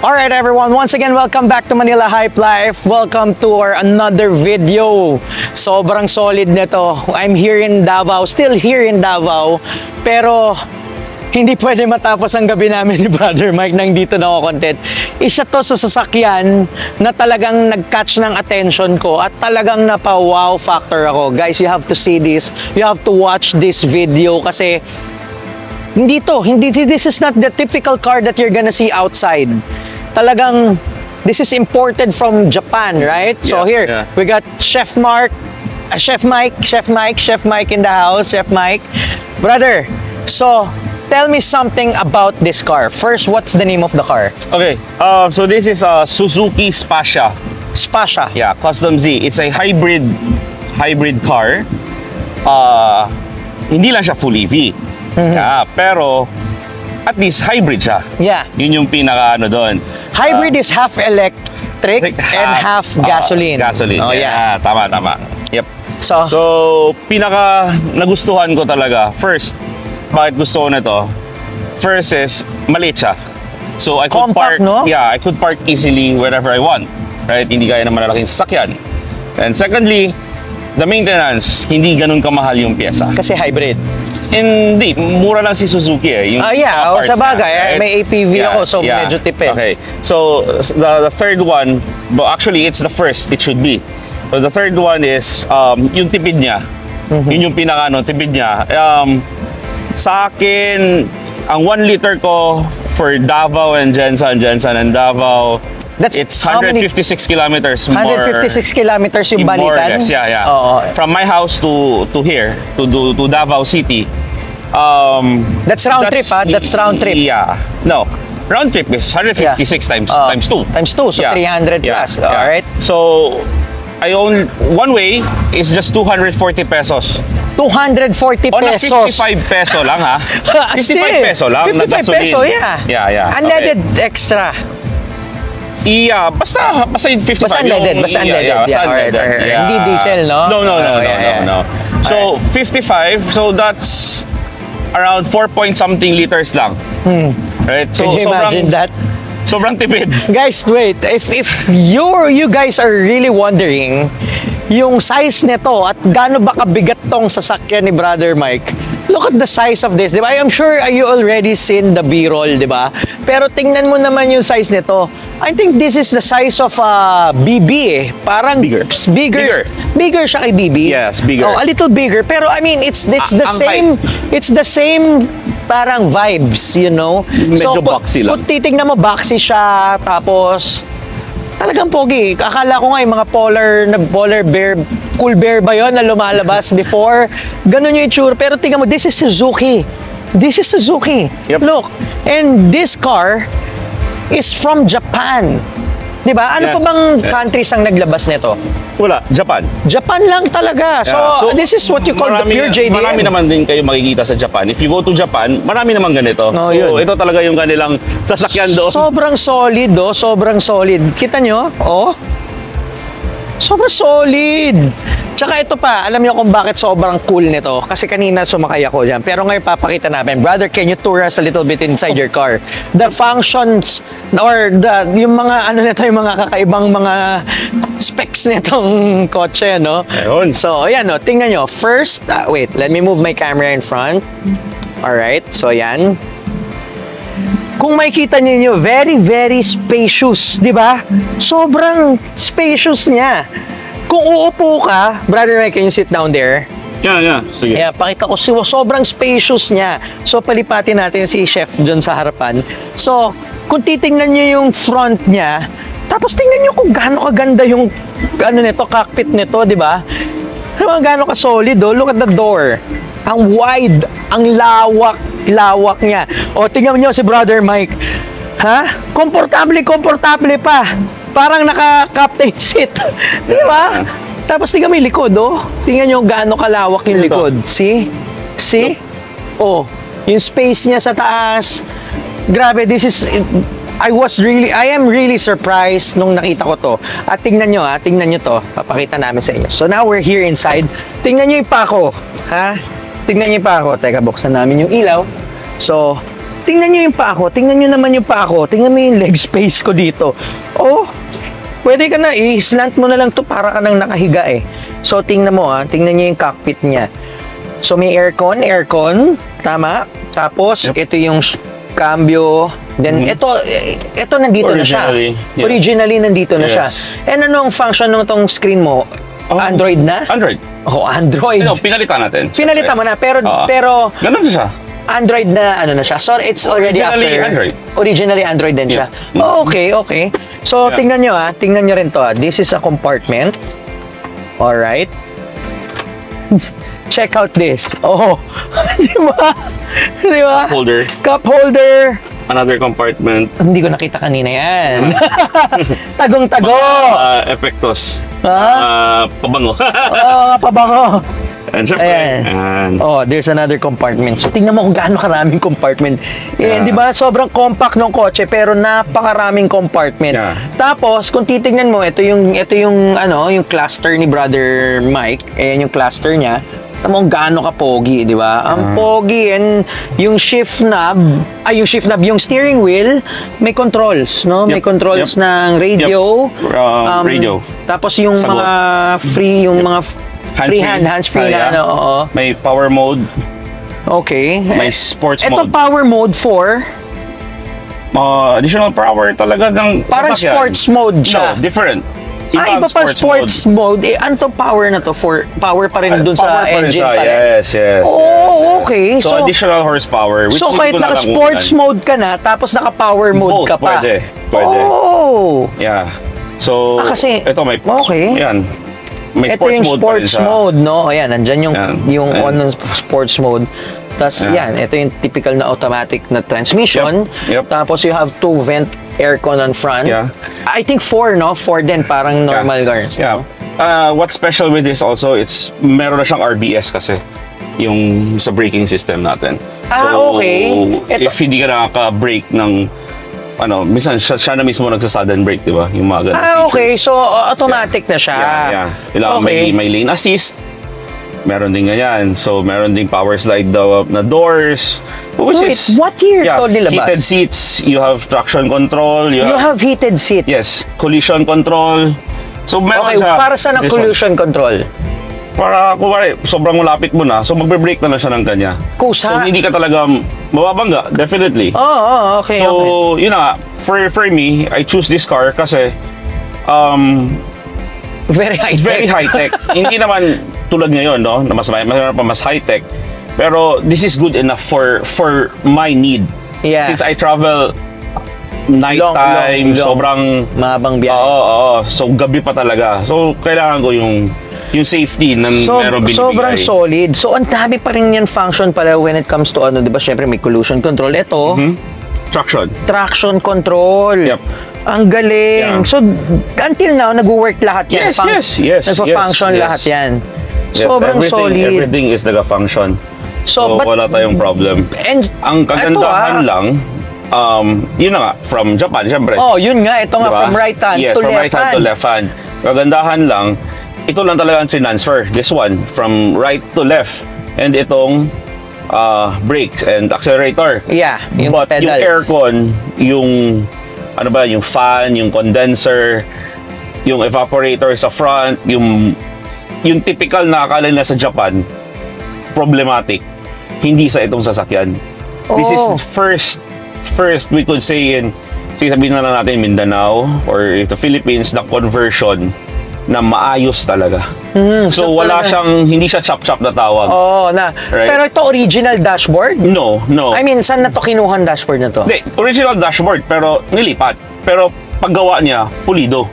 Alright everyone, once again, welcome back to Manila Hype Life. Welcome to our another video. Sobrang solid nito. I'm here in Davao, still here in Davao. Pero hindi pwede matapos ang gabi namin ni Brother Mike nang dito na ako content. Isa to sa sasakyan na talagang nag-catch ng attention ko at talagang napa-wow factor ako. Guys, you have to see this. You have to watch this video kasi this is not the typical car that you're gonna see outside. Talagang, this is imported from Japan, right? Yeah, so here, yeah. we got Chef Mike in the house, Chef Mike. Brother, so, tell me something about this car. First, what's the name of the car? Okay, so this is a Suzuki Spasha. Spasha. Yeah, Custom Z. It's a hybrid car. Hindi lang siya full EV. Yeah, pero at least hybrid siya. Yeah. Yun yung pinaka doon. Hybrid is half electric and half gasoline. Gasoline. Oh, yeah. Tama. Yep. So, pinaka nagustuhan ko talaga. First, bakit gusto ko nito? First is, maliit siya. So, I could Compact, park, no? Yeah, I could park easily wherever I want. Right? Hindi kaya ng malalaking sasakyan. And secondly, the maintenance, hindi ganun kamahal yung pyesa. Kasi hybrid. Hindi, mura lang si Suzuki eh. Yung sa bagay, right? may APV ako, so medyo tipid. Okay, so the third one, but actually it's the first, it should be. So the third one is, yung tipid niya. Yun yung pinaka tipid niya. Sa akin, ang 1 liter ko for Davao and Jensan and Davao, it's 156 kilometers more. 156 kilometers yung balitan? More or less, yeah. Oo. From my house to here, to Davao City. That's round trip, ha? That's round trip. Yeah. No. Round trip is 156 times 2. Times 2, so 300 plus. Yeah. Alright. So, I own one way is just 240 pesos. 240 On a pesos. 55 peso lang, ha? 55 peso lang. 55 peso, yeah. Yeah. Unleaded extra. Yeah, basta yung 55. Basta unleaded, Yeah. Hindi diesel, no? No. So, 55, so that's around 4 point something liters lang. Right? So, Can you imagine that? Sobrang tipid. Guys, wait. If you guys are really wondering yung size nito at gaano ba kabigat tong sasakyan ni Brother Mike, look at the size of this, di ba? I'm sure you already seen the B-roll, di ba? Pero tingnan mo naman yung size nito. I think this is the size of BB eh. Parang Bigger siya kay BB. Yes, bigger. Oh, a little bigger. Pero I mean, it's the same. It's the same parang vibes, you know? Medyo boxy lang. Kung titignan mo, boxy siya, tapos talagang pogi. Akala ko nga yung mga polar bear, cool bear ba yun na lumalabas before? Ganun yung itsura. Pero tingnan mo, this is Suzuki. This is Suzuki. Yep. Look, and this car is from Japan. Diba? Ano pa bang countries ang naglabas nito? Wala, Japan. Japan lang talaga. So this is what you call the pure JDM. Marami naman din kayo makikita sa Japan. If you go to Japan, marami naman ganito. Oh, so, ito talaga yung kanilang sasakyan doon. Sobrang solid, sobrang solid. Kita nyo? Oh. Sobrang solid. Tsaka ito pa, alam niyo kung bakit sobrang cool nito? Kasi kanina sumakay ako dyan. Pero ngayon papakita namin. Brother, can you tour us a little bit inside your car? The functions or yung mga yung mga kakaibang mga specs nitong kotse, no? Ayun. So, ayan, no? Tingnan nyo. First, wait, let me move my camera in front. Alright, so ayan. Kung makikita niyo, very, very spacious, di ba? Sobrang spacious niya. Kung uupo ka, Brother Mike, can you sit down there? Yeah. Sige. Yeah, pakita ko, sobrang spacious niya. So, palipatin natin si Chef dun sa harapan. So, kung titingnan niyo yung front niya, tapos tingnan niyo kung gaano kaganda yung cockpit nito, di ba? Gaano ka solid, oh. Look at the door. Ang wide, ang lawak niya. O, tingnan niyo si Brother Mike. Ha? Komportable pa. Parang naka-captain seat. Di ba? Tapos tingnan mo yung likod, oh. Tingnan nyo gaano kalawak yung likod. See? Oh, yung space niya sa taas. Grabe, I am really surprised nung nakita ko to. At tingnan nyo to. Papakita namin sa inyo. So now we're here inside. Tingnan nyo yung pako. Ha? Tingnan nyo yung pako. Teka, buksan namin yung ilaw. So, tingnan nyo yung paa ko. Tingnan nyo naman yung paa ko. Tingnan mo yung leg space ko dito. Oh, pwede ka na, i-slant mo na lang to para ka nang nakahiga eh. So, tingnan mo tingnan nyo yung cockpit niya. So, may aircon, tama? Tapos, ito yung cambio. Then, ito nandito na siya. Originally, nandito na siya. And ano ang function ng tong screen mo? Android na? Android. Oh, Android. Pinalitan natin. Pinalitan mo na, pero ganun na siya. Android na ano na siya. So, it's already Originally after. Android. Originally Android din siya. Oh, okay. So, tingnan nyo tingnan nyo rin to This is a compartment. Alright. Check out this. Oh, di ba? Di ba? Holder. Cup holder. Another compartment. Hindi ko nakita kanina yan. Tagong-tago. Epektos. Pabango. Pabango. And syempre, there's another compartment. So, tingnan mo kung gaano karaming compartment. Di ba? Sobrang compact ng kotse, pero napakaraming compartment. Tapos, kung titingnan mo, ito yung yung cluster ni Brother Mike. Ayan yung cluster niya. Tama kung gaano ka pogi, di ba? Ang pogi, and yung yung steering wheel, may controls, no? May controls ng radio. Radio. Tapos yung Sagot. mga free, mga hands-free na, May power mode. Okay. May sports Ito mode. power mode for? Additional power talaga ng Parang sasakyan. sports mode siya. No, different. Iba pa sports mode. Ano to power na to? For power pa rin dun sa engine pa rin? Yes. Okay. So, additional horsepower. Which So, kahit naka-sports mode ka na, tapos naka-power mode ka pa? Pwede. Oh! Yeah. So, kasi, ito may... Okay. Yan. May Ito sports yung mode sports mode, no? Ayan, nandyan yung on ng sports mode. Tapos, ito yung typical na automatic na transmission. Yep. Tapos, you have 2 vent aircon on front. Yeah. I think 4, no? 4 din, parang normal cars. Yeah. What's special with this also, meron na siyang RBS kasi yung sa braking system natin. Okay. If hindi ka nakaka-brake ng minsan siya na mismo nagsa-sudden brake, di ba? Yung mga ganun okay. So, automatic na siya. Yeah. Kailangan may lane assist. Meron din ganyan. So, meron ding power slide na doors. What year to nilabas? Heated seats. You have traction control. You have heated seats? Yes. Collision control. So, meron siya. Para saan ang collision control? Para, sobrang malapit mo na. So, magbe-brake na lang siya ng kanya. Kusa? So, hindi ka talaga mababangga. Definitely. Okay. So, yun na. For me, I choose this car kasi very high-tech. Very high-tech. Hindi naman tulad ngayon, no? Na mas high-tech. Pero this is good enough for my need. Yeah. Since I travel nighttime, sobrang mahabang biyahe. Oo. So gabi pa talaga. So kailangan ko yung safety na meron binibigay. Sobrang solid. So ang dami pa rin yan function pala when it comes to di ba? Syempre may collision control. Ito, traction control. Yep. Ang galing. Yeah. So, until now, nag-work lahat yan. Yes. Nagpa-function lahat yan. Yes, Sobrang solid. Everything is nag-function. So wala tayong problem. And, ang kagandahan lang, yun na nga, from Japan, syempre. Yun nga. Ito nga, diba? From right hand to from left right hand to left hand. Kagandahan lang, ito lang talaga ang transfer. This one, from right to left. And itong brakes and accelerator. Yeah, yung But pedals. Yung aircon, yung fan, yung condenser, yung evaporator sa front, yung typical na akala na sa Japan, problematic. Hindi sa itong sasakyan. This is first we could say sabihin na lang natin Mindanao or the Philippines, na conversion na maayos talaga. So wala hindi siya chop-chop na tawag. Right? Pero ito original dashboard? No. I mean, saan na to kinuha ang dashboard na to? Original dashboard, pero nilipat. Pero paggawa niya, pulido.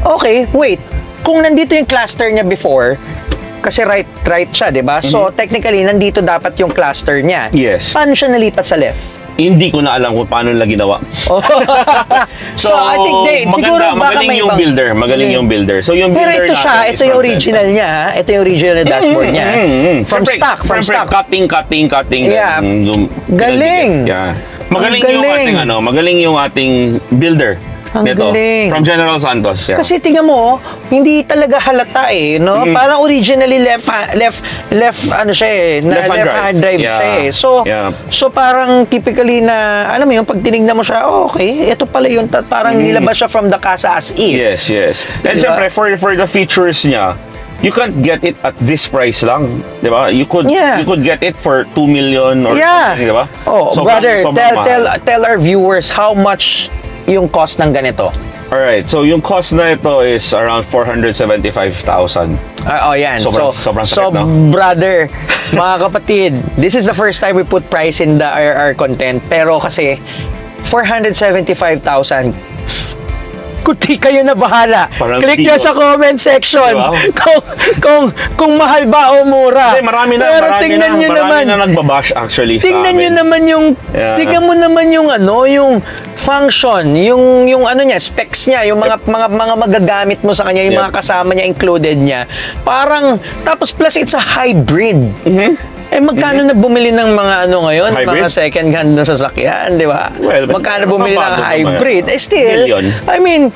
Okay, wait. Kung nandito yung cluster niya before, kasi right siya, di ba? So, technically, nandito dapat yung cluster niya. Yes. Paano siya nalipat sa left? Hindi ko na alam kung paano nila ginawa. So, I think siguro baka magaling yung builder. Magaling yung builder. So, yung pero builder ito siya, ito yung original niya, ha? Ito yung original na dashboard niya. From stock. Cutting. Yeah. Galing. Yeah. Magaling yung ating builder. Ang galing. From General Santos. Yeah. Kasi tingnan mo, hindi talaga halata eh, no? Parang originally left ano siya eh, na left hand drive Yeah. siya eh. So parang typically na alam mo yung pag tinignan mo siya, okay, ito pala yun, parang nilabas siya from the casa as is. Yes. And Diba? syempre for the features niya, you can't get it at this price lang, 'di ba? You could get it for 2 million or something, 'di ba? Oh, brother, mahal. tell our viewers how much yung cost ng ganito. Alright, so yung cost na ito is around 475,000. Yan. Sobrang sakit, no? Brother, mga kapatid, this is the first time we put price in the RR content. Pero kasi, 475,000. Kundi kayo na bahala. Parang Click nyo sa comment section Wow. kung mahal ba o mura. Kasi marami na nagbabash actually. Tingnan nyo naman yung tingnan mo naman yung yung function, yung ano niya, specs niya, yung mga magagamit mo sa kanya, yung mga kasama niya included niya. Parang tapos plus it's a hybrid. Magkano na bumili ng mga ngayon, Hybrid? mga second hand na sasakyan, di ba? Well, magkano bumili ng mapapagod hybrid? naman. Still, Million. I mean,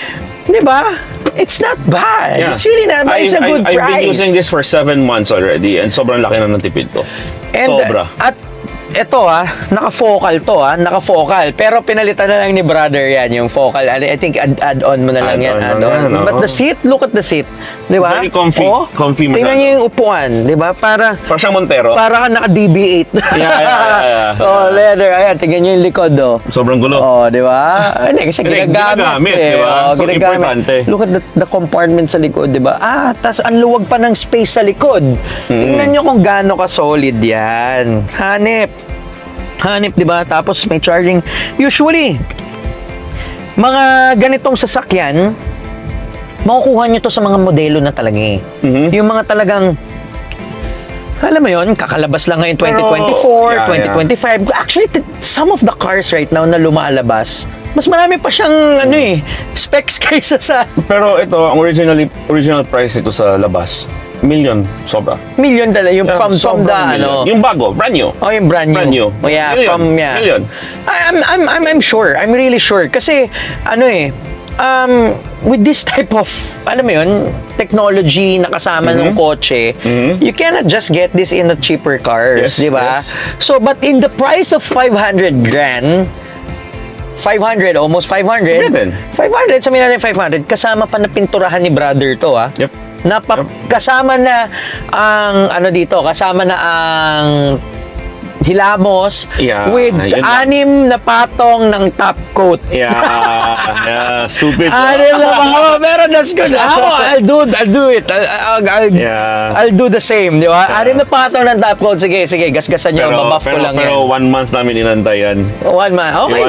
di ba? It's not bad. Yeah. It's really not bad. It's a good price. I've been using this for 7 months already and sobrang laki na ng tipid ko. And, Sobra. At ito naka-focal to naka-focal. Pero pinalitan na lang ni brother yan, yung focal. I think add-on mo na lang yan. But the seat, look at the seat. Di ba? Very comfy. Comfy tingnan nyo yung upuan. Di ba? Para siyang Montero. Para ka naka-DB8. Yeah. Leather. Ayan, tingnan nyo yung likod, Sobrang gulo. di ba? Hindi, kasi ginagamit. Di ba? So, importante. Look at the compartment sa likod, di ba? Tas ang luwag pa ng space sa likod. Tingnan nyo kung gaano ka-solid yan. Hanip, di ba? Tapos may charging. Usually, mga ganitong sasakyan, makukuha nyo to sa mga modelo na talaga eh. Yung mga talagang, alam mo yun, kakalabas lang ngayon 2024, 2025. Actually, some of the cars right now na lumalabas, mas marami pa siyang specs kaysa sa... Pero ito, ang original price nito sa labas, million, sobra. Million talaga, yung from the million. Yung bago, brand new. Oh, yung brand new. Oh, yeah, million. I'm sure. I'm really sure. Kasi, with this type of, alam mo yun, technology na kasama ng kotse, you cannot just get this in the cheaper cars, di ba? Yes. So, but in the price of 500 grand, 500, almost 500. 500, sabihin natin 500, kasama pa na pinturahan ni brother to, Yep. Kasama na ang kasama na ang hilamos with 6 na patong ng top coat. Yeah, stupid. 6 na patong, pero that's good. I'll do it. I'll do the same, di ba? 6 na patong ng top coat. Sige, gasgasan nyo. Mabuff ko lang yan. Pero 1 month namin inantay yan. 1 month. Okay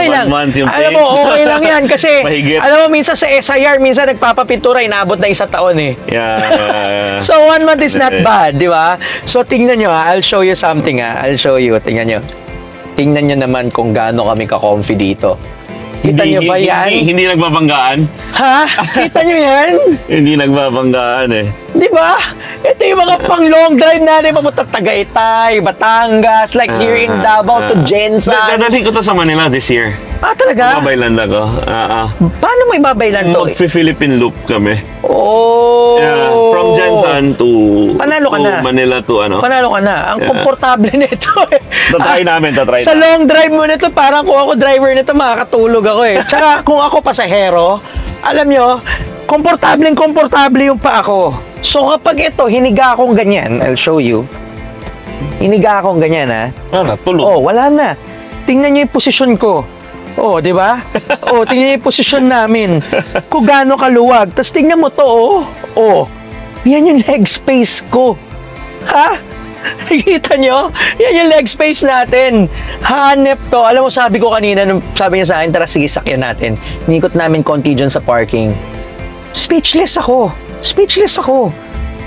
lang. Alam mo, okay lang yan. Kasi, mahigit. alam mo, minsan sa SIR, minsan nagpapapintura, inabot na 1 taon eh. Yeah. So, 1 month is not bad, di ba? So, tingnan nyo I'll show you something I'll show you. Tingnan nyo. Tingnan nyo naman kung gaano kami ka-comfy dito. Kita nyo ba yan? Hindi nagbabanggaan. Ha? Kita nyo yan? Hindi nagbabanggaan eh. Di ba? Ito yung mga pang long drive natin. Papunta Tagaytay, Batangas, like here in Davao to Jensan. Dadalhin ko to sa Manila this year. Talaga? Babaylan ako. Paano mo ibabaylan to? Mag-Philippine loop kami. Oh! Yeah, from Jensan to Manila to Panalo ka na. Ang komportable nito eh. Tatry namin. Sa long drive mo nito, parang kung ako driver nito, makakatulog ako eh. Tsaka kung ako pasahero, alam nyo, komportable yung pa ako. So kapag ito, hiniga akong ganyan, I'll show you. Hiniga akong ganyan tulog. Oh, wala na. Tingnan nyo yung posisyon ko. Oh, di ba? Tingnan yung posisyon namin. Kung gaano kaluwag. Tapos tingnan mo to, yan yung leg space ko. Ha? Nakikita nyo? Yan yung leg space natin. Hanep to. Alam mo, sabi ko kanina, sabi niya sa akin, tara sige, sakyan natin. Inikot namin konti dyan sa parking. Speechless ako.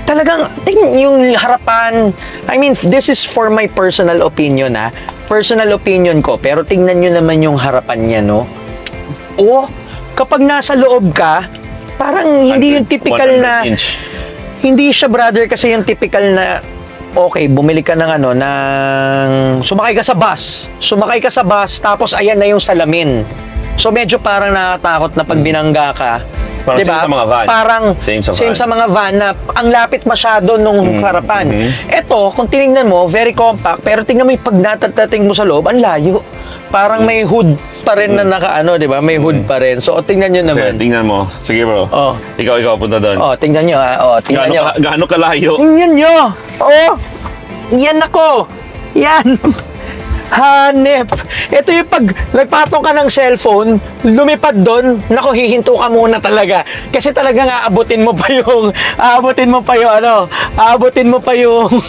Talagang, tingnan yung harapan. I mean, this is for my personal opinion, Personal opinion ko. Pero tingnan nyo naman yung harapan niya, no? Kapag nasa loob ka, parang hindi yung typical na... inch. Hindi siya, brother, kasi yung typical na... Okay, bumili ka ng sumakay ka sa bus, tapos ayan na yung salamin. So medyo parang nakakatakot na pag binangga ka. Parang Diba? same sa mga van. Parang Same sa van. mga van na ang lapit masyado nung harapan. Ito, kung tinignan mo, very compact, pero tingnan mo yung pag natatating mo sa loob, ang layo. Parang may hood pa rin na nakaano, di ba? May hood pa rin. So, tingnan nyo Sige, naman. tingnan mo. Sige bro. Oh. Ikaw, punta doon. Tingnan nyo ha. Tingnan nyo. Gaano kalayo? Tingnan nyo. Yan ako. Yan. Hanep. Ito yung pag nagpatong ka ng cellphone, lumipad doon, naku, hihinto ka muna talaga. Kasi talagang aabutin mo pa yung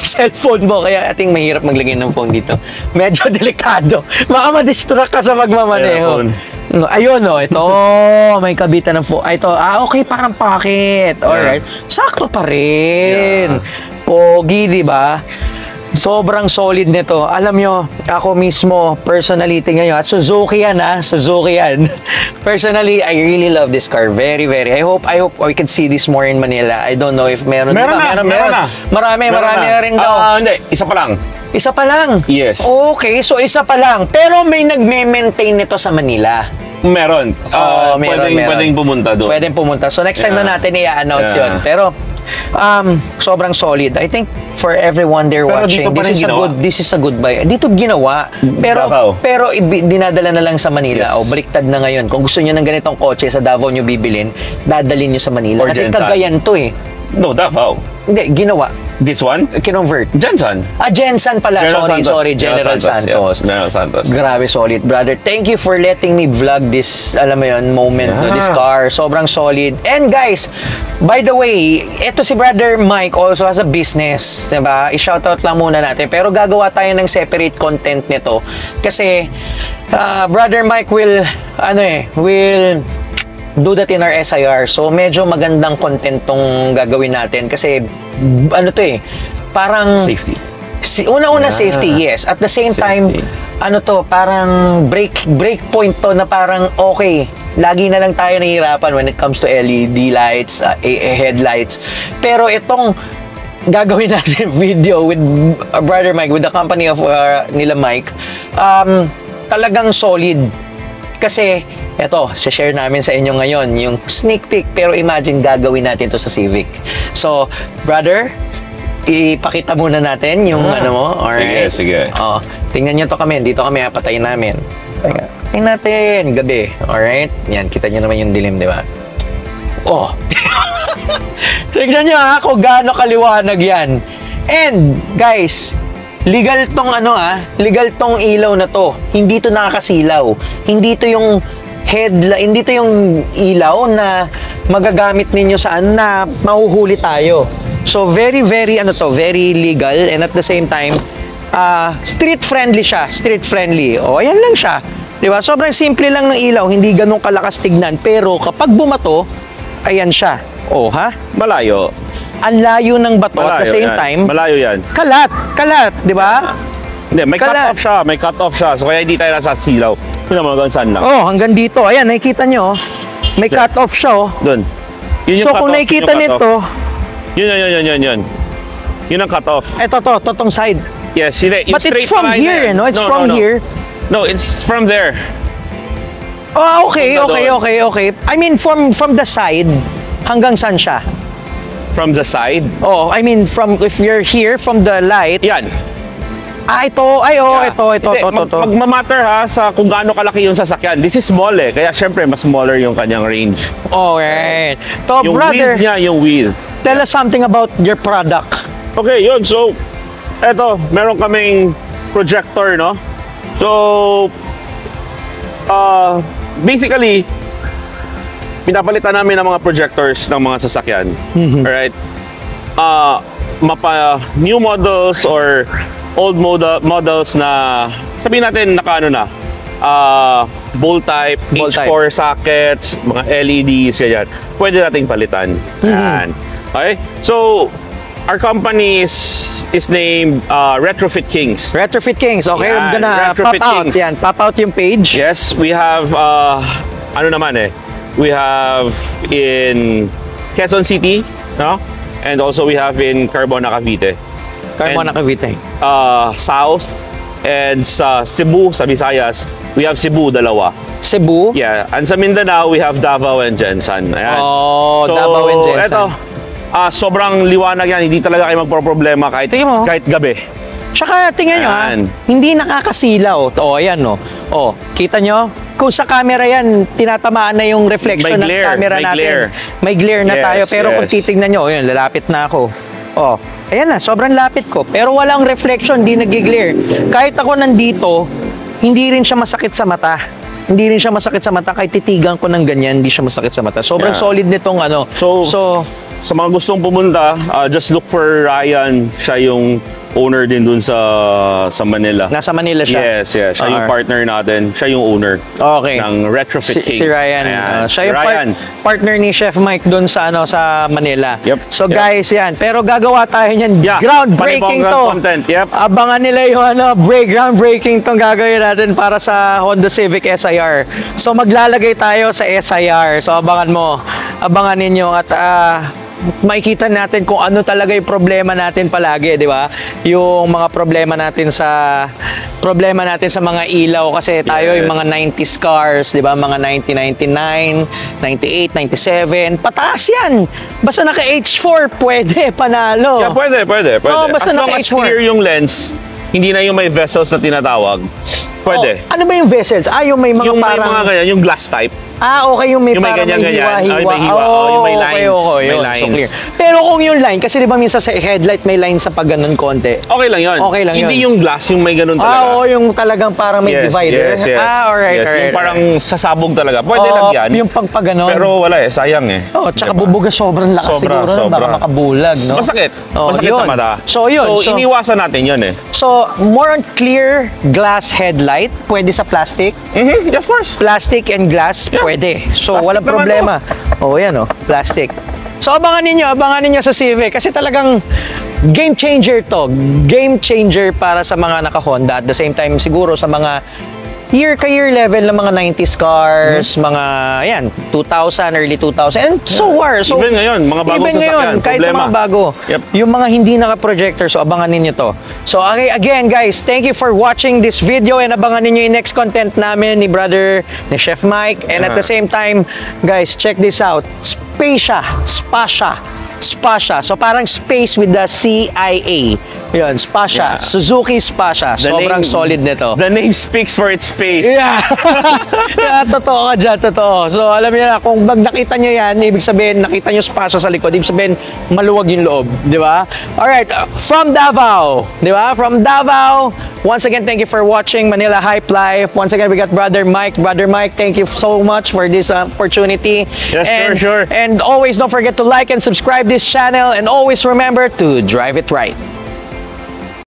cellphone mo. Kaya ating mahirap maglagay ng phone dito. Medyo delikado. Baka ma-distract ka sa pagmamaneho. Ayun ito, may kabitan ng phone. Ito, okay, parang pocket. Alright. Sakto pa rin. Pogi, di ba? Sobrang solid nito. Alam nyo, ako mismo, personally, tingnan nyo. At Suzuki yan, Suzuki yan. Personally, I really love this car. Very, very. I hope we can see this more in Manila. I don't know if meron. Meron Diba? na. Marami na rin daw. Hindi, isa pa lang. Isa pa lang? Yes. Okay, so isa pa lang. Pero may nagme-maintain nito sa Manila. Meron. Meron. Pwedeng pumunta doon. Pwedeng pumunta. So next time na natin i-announce yun. Pero sobrang solid. I think for everyone there watching, this is a good buy. Dito ginawa. Pero dinadala na lang sa Manila. Yes. Baliktad na ngayon. Kung gusto niyo ng ganitong kotse sa Davao nyo bibilin, dadalhin nyo sa Manila. Or Kasi Jensan. Cagayan to eh. No, Davao. Hindi, ginawa. This one? Kinonvert. Jensan. Jensan pala. Sorry, General Santos. General Santos. Grabe solid, brother. Thank you for letting me vlog this, alam mo yun, moment to this car. Sobrang solid. And guys, by the way, ito si Brother Mike also has a business, diba? I-shoutout lang muna natin. Pero gagawa tayo ng separate content nito. Kasi, Brother Mike will do that in our SIR. So, medyo magandang content tong gagawin natin. Kasi, parang... Safety. Una-una safety, yes. At the same time, parang break point to na parang okay. Lagi na lang tayo nahihirapan when it comes to LED lights, headlights. Pero itong gagawin natin video with Brother Mike, with the company of nila Mike, talagang solid. Kasi, share namin sa inyo ngayon, yung sneak peek, pero imagine gagawin natin to sa Civic. So, brother, ipakita muna natin yung Alright. Sige. Tingnan nyo to kami. Dito kami, patayin namin. Patayin natin. Gabi. Alright? Yan, kita nyo naman yung dilim, di ba? Tingnan nyo kung gaano kaliwanag yan. And, guys, legal tong ilaw na to. Hindi to nakakasilaw. Hindi to yung hindi to yung ilaw na magagamit ninyo saan na mahuhuli tayo. So very very very legal, and at the same time street friendly siya, ayan lang siya. 'Di ba? Sobrang simple lang ng ilaw, hindi ganun kalakas tignan, pero kapag bumato, ayan siya. Malayo. Ang layo ng bato, at the same time, malayo yan. Kalat, 'di ba? Hindi, may cut off siya. So kaya hindi tayo nasa silaw. Yun naman, hanggang saan lang. Hanggang dito. Ayan, nakikita nyo. May cut off siya. Doon. So kung nakikita nito, Yun. Yun ang cut off. Ito tong side. Yes, but it's from here, no? It's from here. No, it's from there. Okay. I mean, from the side, hanggang saan siya? From the side? I mean, if you're here, from the light. Yan. Ito. Magmamatter sa kung gaano kalaki yung sasakyan. This is small kaya syempre mas smaller yung kanyang range. Alright. So, yung brother, width niya, yung width. Tell us something about your product. Okay, yun. So, eto, meron kaming projector, no? So, basically, pinapalitan namin ng mga projectors ng mga sasakyan. Alright? New models or old models na, sabihin natin, bolt type, H4 sockets, mga LEDs, yan. Pwede nating palitan. Yan. Okay? So, our company is named Retrofit Kings. Retrofit Kings. Okay, Yan, I'm gonna Retrofit pop out. Kings. Yan, pop out yung page. Yes, we have, we have in Quezon City, no? And also we have in Carbona, Cavite. Carbona, Cavite. South, And sa Cebu, sa Visayas, we have Cebu, dalawa. Cebu? Yeah. And sa Mindanao, we have Davao and Jensan. Ayan. Oh, Davao and Jensan. Eto, sobrang liwanag yan. Hindi talaga kayo magproblema Tingnan mo. kahit gabi. Tsaka tingnan nyo Ayan. hindi nakakasilaw. Ayan no. Kita nyo? Kung sa camera yan, tinatamaan na yung reflection May ng glare, camera may natin. glare. May glare na Yes, tayo. Pero kung yes. titignan nyo, ayan, lalapit na ako. Ayan na, sobrang lapit ko. Pero walang reflection, hindi nag-glare. Kahit ako nandito, hindi rin siya masakit sa mata. Hindi rin siya masakit sa mata. Kahit titigan ko ng ganyan, hindi siya masakit sa mata. Sobrang Yeah. solid nitong ano. So, sa mga gustong pumunta, just look for Ryan. Siya yung owner din dun sa Manila. Nasa Manila siya. Yes, yes. Siya yung Okay. partner natin. Siya yung owner Okay. ng Retrofit Kings. Si Ryan. Ayan. Siya yung Ryan. partner ni Chef Mike doon sa sa Manila. Yep. So Yep. guys, yan. Pero gagawa tayo niyan. Yeah. Groundbreaking Panibonggang to. content. Yep. Abangan nila yung groundbreaking tong gagawin natin para sa Honda Civic SIR. So maglalagay tayo sa SIR. So abangan mo. Abangan ninyo at makikita natin kung ano talaga yung problema natin palagi, di ba? Yung mga problema natin sa mga ilaw kasi tayo Yes. yung mga 90s cars, di ba? Mga 1999, 98, 97, pataas yan. Basta naka H4, pwede, panalo. Yeah, pwede. Oo, basta As long as naka-H4. clear yung lens, hindi na yung may vessels na tinatawag. Pwede. Ano ba yung vessels? Yung may mga yung may parang... mga ganyan, yung glass type. Okay, yung may Yung may parang may ganyan-ganyan. hiwa-hiwa. May hiwa. Yung may lines. Okay, May yun. lines. So clear. Pero kung yung line, kasi di ba minsan sa headlight may line sa pag ganun konti. Okay lang yun. Okay lang yun. Hindi yung glass, yung may ganun talaga. Oo, yung talagang parang may divider. Yes, yes. Alright, Yes, alright. yung parang sasabog talaga. Pwede lang yan. Yung pagpaganon. Pero wala sayang tsaka Diba? bubuga sobrang lakas siguro. No? Baka makabulag, no? Masakit. Masakit yun. sa mata. So, yun. So, iniwasan natin yun eh. So, more on clear glass headlight. Pwede sa plastic. Of course. Plastic and glass, Yeah. pwede. So, Plastic walang naman problema. Yan plastic. So, abangan ninyo sa Civic kasi talagang game changer to. Game changer para sa mga naka-Honda. At the same time, siguro sa mga year-ka-year level ng mga 90s cars, mga 2000, early 2000, and so far. So, Even ngayon, mga bagong even ngayon, sasakyan, kahit sa problema. mga bago. Yep. Yung mga hindi naka-projector, so abangan ninyo to. So, again guys, thank you for watching this video and abangan ninyo yung next content namin ni Chef Mike. And at the same time, guys, check this out. Spasha. So parang space with the CIA. Yun, Spasha. Yeah. Suzuki Spasha. Sobrang solid nito. The name speaks for its space. Yeah. Totoo ka dyan, totoo. So, alam niyo na, kung nakita niyo yan, ibig sabihin, nakita niyo Spasha sa likod, ibig sabihin, maluwag yung loob. Di ba? Alright, from Davao. Di ba? From Davao. Once again, thank you for watching Manila Hype Life. Once again, we got Brother Mike. Brother Mike, thank you so much for this opportunity. Yes, sure. And always don't forget to like and subscribe this channel. And always remember to drive it right.